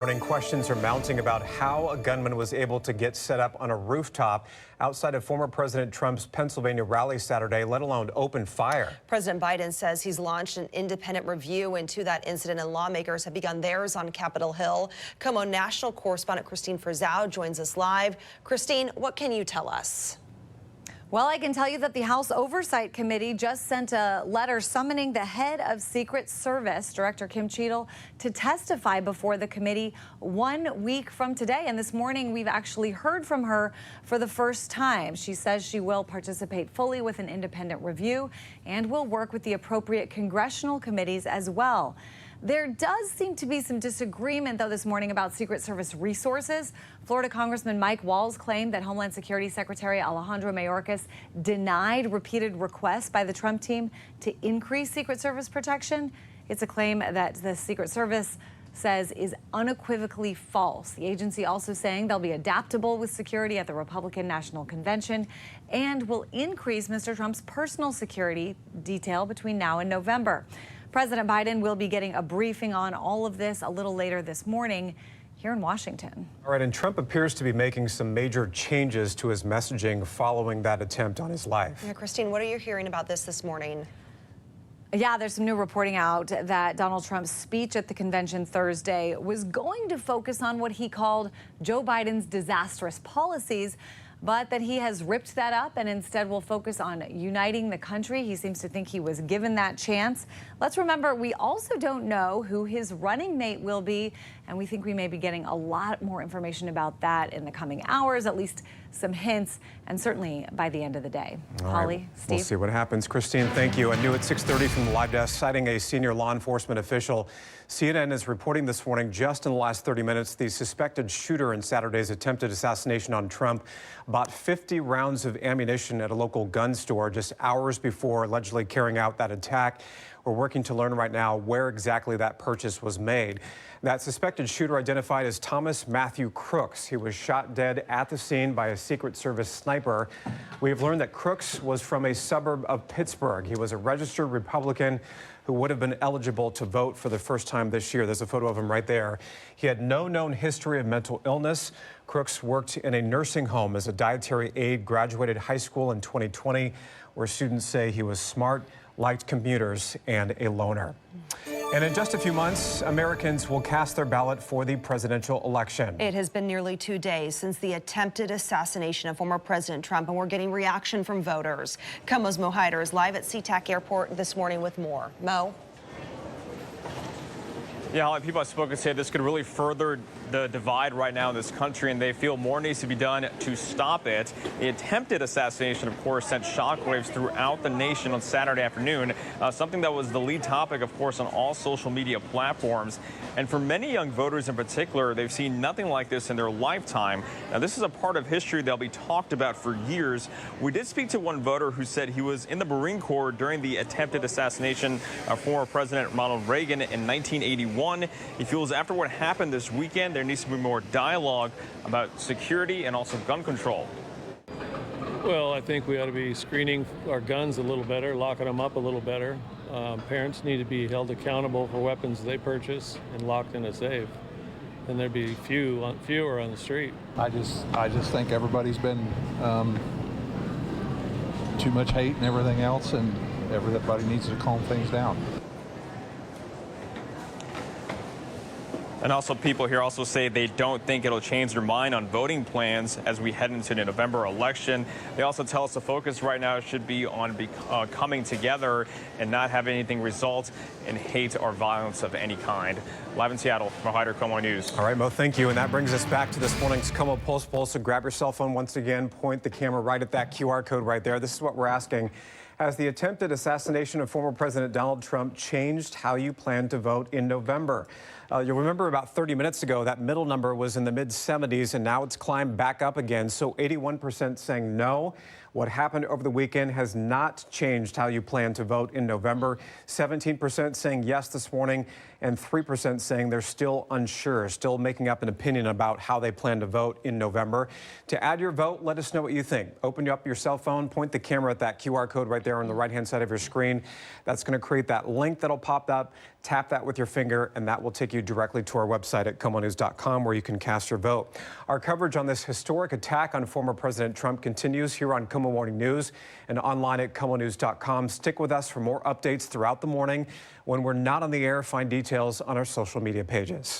Questions are mounting about how a gunman was able to get set up on a rooftop outside of former President Trump's Pennsylvania rally Saturday, let alone open fire. President Biden says he's launched an independent review into that incident, and lawmakers have begun theirs on Capitol Hill. KOMO national correspondent Christine Frizzau joins us live. Christine, what can you tell us? Well, I can tell you that the House Oversight Committee just sent a letter summoning the head of Secret Service, Director Kim Cheadle, to testify before the committee 1 week from today. And this morning, we've actually heard from her for the first time. She says she will participate fully with an independent review and will work with the appropriate congressional committees as well. There does seem to be some disagreement, though, this morning about Secret Service resources. Florida Congressman Mike Walz claimed that Homeland Security Secretary Alejandro Mayorkas denied repeated requests by the Trump team to increase Secret Service protection. It's a claim that the Secret Service says is unequivocally false. The agency also saying they'll be adaptable with security at the Republican National Convention and will increase Mr. Trump's personal security detail between now and November. President Biden will be getting a briefing on all of this a little later this morning here in Washington. All right, and Trump appears to be making some major changes to his messaging following that attempt on his life. Yeah, Christine, what are you hearing about this morning? Yeah, there's some new reporting out that Donald Trump's speech at the convention Thursday was going to focus on what he called Joe Biden's disastrous policies, but that he has ripped that up and instead will focus on uniting the country. He seems to think he was given that chance. Let's remember, we also don't know who his running mate will be, and we think we may be getting a lot more information about that in the coming hours, at least some hints, and certainly by the end of the day. Holly, Steve? We'll see what happens. Christine, thank you. And new at 6:30 from the live desk, citing a senior law enforcement official. CNN is reporting this morning, just in the last 30 minutes, the suspected shooter in Saturday's attempted assassination on Trump bought 50 rounds of ammunition at a local gun store just hours before allegedly carrying out that attack. We're working to learn right now where exactly that purchase was made. That suspected shooter identified as Thomas Matthew Crooks. He was shot dead at the scene by a Secret Service sniper. We have learned that Crooks was from a suburb of Pittsburgh. He was a registered Republican who would have been eligible to vote for the first time this year. There's a photo of him right there. He had no known history of mental illness. Crooks worked in a nursing home as a dietary aide, graduated high school in 2020, where students say he was smart, liked computers, and a loner. And in just a few months, Americans will cast their ballot for the presidential election. It has been nearly 2 days since the attempted assassination of former President Trump, and we're getting reaction from voters. KOMO's Mo Hyder is live at SeaTac Airport this morning with more. Mo? Yeah, a lot of people I've spoken to say this could really further the divide right now in this country, and they feel more needs to be done to stop it. The attempted assassination, of course, sent shockwaves throughout the nation on Saturday afternoon, something that was the lead topic, of course, on all social media platforms. And for many young voters in particular, they've seen nothing like this in their lifetime. Now, this is a part of history that'll be talked about for years. We did speak to one voter who said he was in the Marine Corps during the attempted assassination of former President Ronald Reagan in 1981. He feels after what happened this weekend, there needs to be more dialogue about security and also gun control. Well, I think we ought to be screening our guns a little better, locking them up a little better. Parents need to be held accountable for weapons they purchase and locked in a safe. And there'd be fewer on the street. I just think everybody's been too much hate and everything else, and everybody needs to calm things down. And also people here also say they don't think it'll change their mind on voting plans as we head into the November election. They also tell us the focus right now should be on coming together and not have anything result in hate or violence of any kind. Live in Seattle, Mo Hyder, KOMO News. All right, Mo, thank you. And that brings us back to this morning's KOMO Pulse Poll. So grab your cell phone once again, point the camera right at that QR code right there. This is what we're asking. Has the attempted assassination of former President Donald Trump changed how you plan to vote in November? You'll remember about 30 minutes ago, that middle number was in the mid-70s, and now it's climbed back up again. So 81% saying no. What happened over the weekend has not changed how you plan to vote in November. 17% saying yes this morning, and 3% saying they're still unsure, still making up an opinion about how they plan to vote in November. To add your vote, let us know what you think. Open up your cell phone, point the camera at that QR code right there on the right-hand side of your screen. That's going to create that link that'll pop up. Tap that with your finger, and that will take you directly to our website at KOMOnews.com, where you can cast your vote. Our coverage on this historic attack on former President Trump continues here on KOMO Morning News and online at KOMOnews.com. Stick with us for more updates throughout the morning. When we're not on the air, find details on our social media pages.